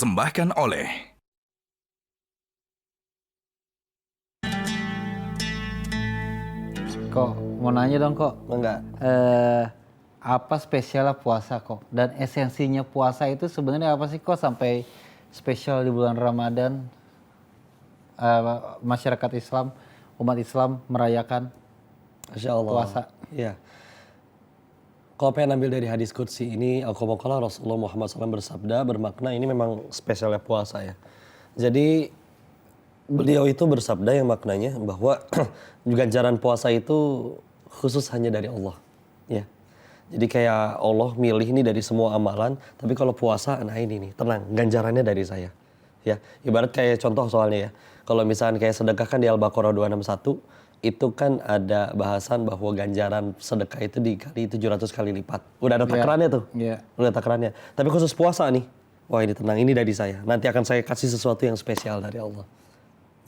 dipersembahkan oleh Kok mau nanya dong kok, Enggak. apa spesialnya puasa kok? Dan esensinya puasa itu sebenarnya apa sih kok sampai spesial di bulan Ramadan? Masyarakat Islam, umat Islam merayakan Masya Allah. puasa. Iya. Kalau pengen ambil dari hadis qudsi ini, Rasulullah Muhammad SAW bersabda, bermakna ini memang spesialnya puasa ya. Jadi beliau itu bersabda yang maknanya bahwa ganjaran puasa itu khusus hanya dari Allah. Ya. Jadi kayak Allah milih ini dari semua amalan, tapi kalau puasa, nah ini nih, tenang, ganjarannya dari saya. Ya, ibarat kayak contoh soalnya ya. Kalau misalnya kayak sedekah kan di Al-Baqarah 261, itu kan ada bahasan bahwa ganjaran sedekah itu dikali 700 kali lipat. Udah ada takarannya tuh. Iya. Udah takarannya. Tapi khusus puasa nih, wah ini tenang, ini dari saya. Nanti akan saya kasih sesuatu yang spesial dari Allah.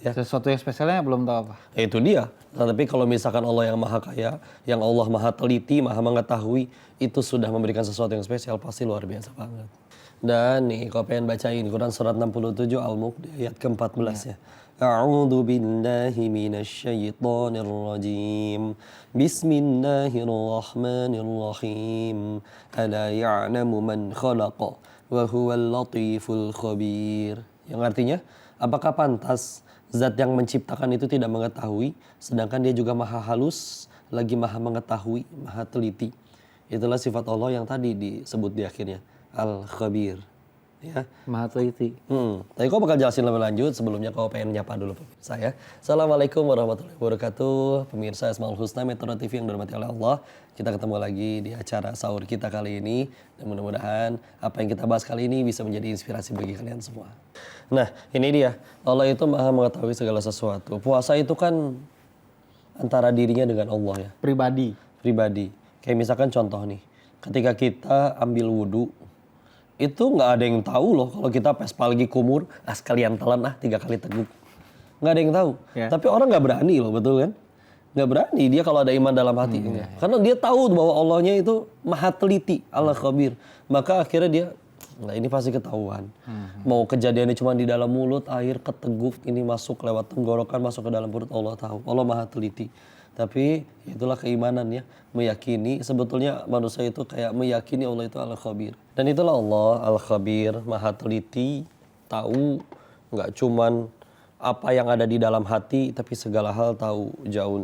Ya. Sesuatu yang spesialnya belum tahu apa. Itu dia. Nah, tapi kalau misalkan Allah yang maha kaya, yang Allah maha teliti, maha mengetahui, itu sudah memberikan sesuatu yang spesial, pasti luar biasa banget. Dan nih, kalau pengen bacain Quran surat 67 Al-Mulk di ayat ke-14 ya. A'udzu billahi minasyaitonir rajim. Bismillahirrahmanirrahim. Ala ya'lamu man khalaqa wa huwal latiful khabir. Yang artinya, apakah pantas zat yang menciptakan itu tidak mengetahui, sedangkan dia juga maha halus, lagi maha mengetahui, maha teliti. Itulah sifat Allah yang tadi disebut di akhirnya. Al-Khabir. Ya. Maha teliti. Tapi kau bakal jelasin lebih lanjut, sebelumnya kau pengen nyapa dulu pemirsa ya. Assalamualaikum warahmatullahi wabarakatuh. Pemirsa Asmaul Husna Metro TV yang dirahmati oleh Allah. Kita ketemu lagi di acara sahur kita kali ini. Dan mudah-mudahan apa yang kita bahas kali ini bisa menjadi inspirasi bagi kalian semua. Nah, ini dia. Allah itu maha mengetahui segala sesuatu. Puasa itu kan antara dirinya dengan Allah ya. Pribadi. Kayak misalkan contoh nih. Ketika kita ambil wudhu, itu nggak ada yang tahu loh kalau kita pespa lagi kumur, sekalian telan 3 kali teguk. Nggak ada yang tahu. Ya. Tapi orang nggak berani loh, betul kan? Nggak berani dia kalau ada iman dalam hati. Karena dia tahu bahwa Allahnya itu maha teliti, Allah khabir. Maka akhirnya dia, nah ini pasti ketahuan. Mau kejadiannya cuma di dalam mulut, air keteguk, ini masuk lewat tenggorokan, masuk ke dalam perut, Allah tahu. Allah maha teliti. Tapi itulah keimanan ya, meyakini sebetulnya manusia itu kayak meyakini Allah itu Al-Khabir. Dan itulah Allah Al-Khabir, maha teliti, tahu nggak cuman apa yang ada di dalam hati, tapi segala hal tahu.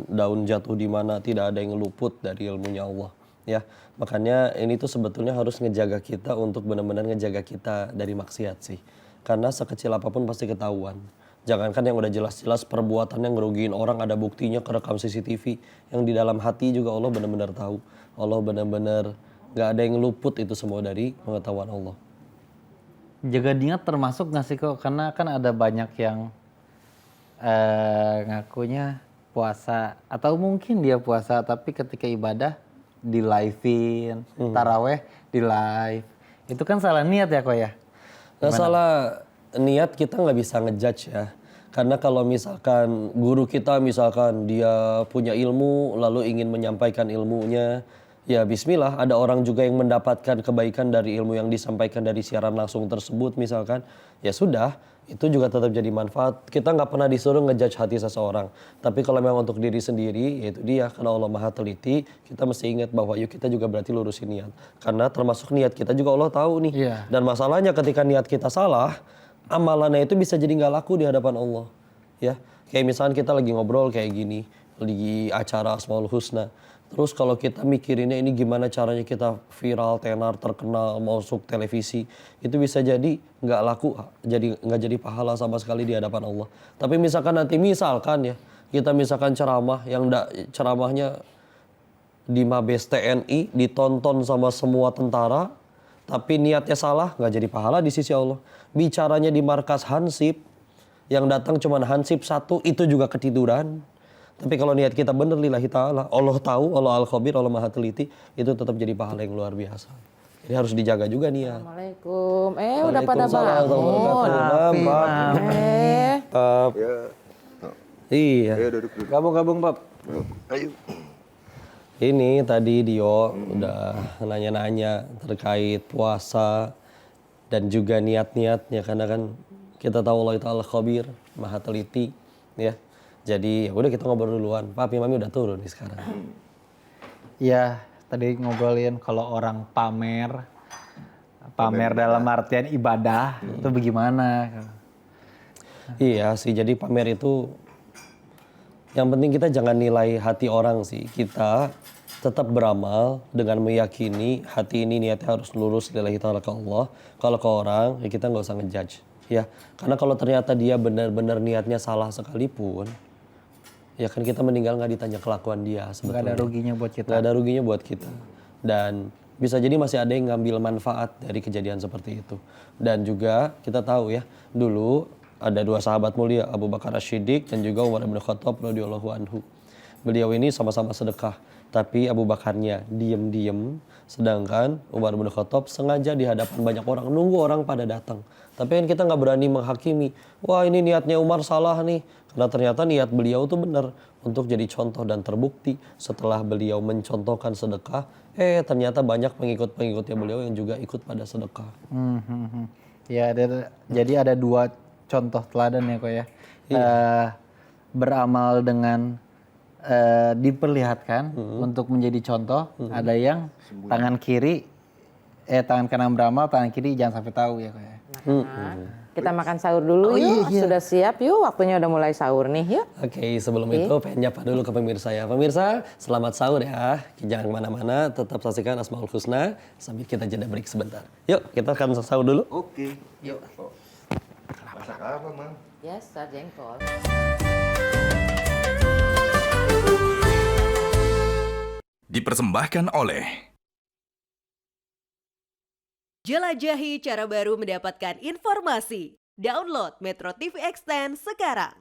Daun jatuh di mana, tidak ada yang luput dari ilmunya Allah. Ya, makanya ini tuh sebetulnya harus ngejaga kita untuk benar-benar ngejaga kita dari maksiat sih. Karena sekecil apapun pasti ketahuan. Jangankan yang udah jelas-jelas perbuatan yang ngerugiin orang, ada buktinya kerekam CCTV. Yang di dalam hati juga Allah benar-benar tahu. Allah benar-benar gak ada yang luput itu semua dari pengetahuan Allah. Jaga niat termasuk nggak sih kok? Karena kan ada banyak yang ngakunya puasa. Atau mungkin dia puasa tapi ketika ibadah di live-in. Taraweh di live. Itu kan salah niat ya kok ya? Nah, salah niat kita nggak bisa ngejudge ya. Karena kalau misalkan guru kita misalkan dia punya ilmu lalu ingin menyampaikan ilmunya, ya bismillah, ada orang juga yang mendapatkan kebaikan dari ilmu yang disampaikan dari siaran langsung tersebut misalkan, ya sudah, itu juga tetap jadi manfaat. Kita nggak pernah disuruh ngejudge hati seseorang. Tapi kalau memang untuk diri sendiri, yaitu dia, karena Allah maha teliti, kita mesti ingat bahwa yuk kita juga berarti lurusin niat. Karena termasuk niat kita juga Allah tahu nih. Iya. Dan masalahnya ketika niat kita salah, amalannya itu bisa jadi nggak laku di hadapan Allah. Ya, kayak misalnya kita lagi ngobrol kayak gini, di acara Asmaul Husna. Terus kalau kita mikirinnya ini gimana caranya kita viral, tenar, terkenal, masuk televisi, itu bisa jadi nggak laku, nggak jadi pahala sama sekali di hadapan Allah. Tapi misalkan nanti misalkan ya, kita misalkan ceramah yang ceramahnya di Mabes TNI ditonton sama semua tentara, tapi niatnya salah, nggak jadi pahala di sisi Allah. Bicaranya di markas Hansip, yang datang cuma Hansip 1, itu juga ketiduran. Tapi kalau niat kita benar lillahi ta'ala, Allah tahu, Allah Al-Khabir, Allah maha teliti, itu tetap jadi pahala yang luar biasa. Jadi harus dijaga juga niat. Assalamualaikum. Udah pada bangun. Iya. Gabung Pap. Ayo. Ini tadi Dio udah nanya-nanya terkait puasa. dan juga niat-niatnya, karena kan kita tahu Allah Ta'ala khabir, maha teliti ya. Jadi ya udah kita ngobrol duluan. Papi Mami udah turun nih sekarang. Ya, tadi ngobrolin kalau orang pamer dalam artian ibadah itu bagaimana? Iya sih, jadi pamer itu yang penting kita jangan nilai hati orang sih. Kita tetap beramal dengan meyakini hati ini niatnya harus lurus lillahi ta'ala ke Allah. Kalau ke orang, ya kita nggak usah ngejudge. Ya, karena kalau ternyata dia benar-benar niatnya salah sekalipun, ya kan kita meninggal nggak ditanya kelakuan dia sebetulnya. Nggak ada ruginya buat kita. Nggak ada ruginya buat kita. Dan bisa jadi masih ada yang ngambil manfaat dari kejadian seperti itu. Dan juga kita tahu ya, dulu ada dua sahabat mulia, Abu Bakar As-Siddiq dan juga Umar bin Khattab radhiyallahu anhu. Beliau ini sama-sama sedekah, tapi Abu Bakarnya diem-diem, sedangkan Umar bin Khattab sengaja di hadapan banyak orang, nunggu orang pada datang. Tapi kan kita nggak berani menghakimi, wah ini niatnya Umar salah nih. Karena ternyata niat beliau tuh benar untuk jadi contoh, dan terbukti setelah beliau mencontohkan sedekah, ternyata banyak pengikut-pengikutnya beliau yang juga ikut pada sedekah. Ya, jadi ada dua contoh teladan ya kok ya. Beramal dengan diperlihatkan untuk menjadi contoh. Ada yang tangan kanan beramal, tangan kiri jangan sampai tahu ya kok ya. Kita makan sahur dulu yuk. Sudah siap yuk, waktunya udah mulai sahur nih yuk. Oke, sebelum itu pengen nyapa dulu ke pemirsa ya. Pemirsa, selamat sahur ya. Jangan kemana-mana, tetap saksikan Asmaul Husna sambil kita jeda break sebentar. Yuk, kita akan sahur dulu. Oke. Yuk. Masak apa, Mang? Yes, jengkol. Dipersembahkan oleh Jelajahi cara baru mendapatkan informasi. Download Metro TV Extend sekarang.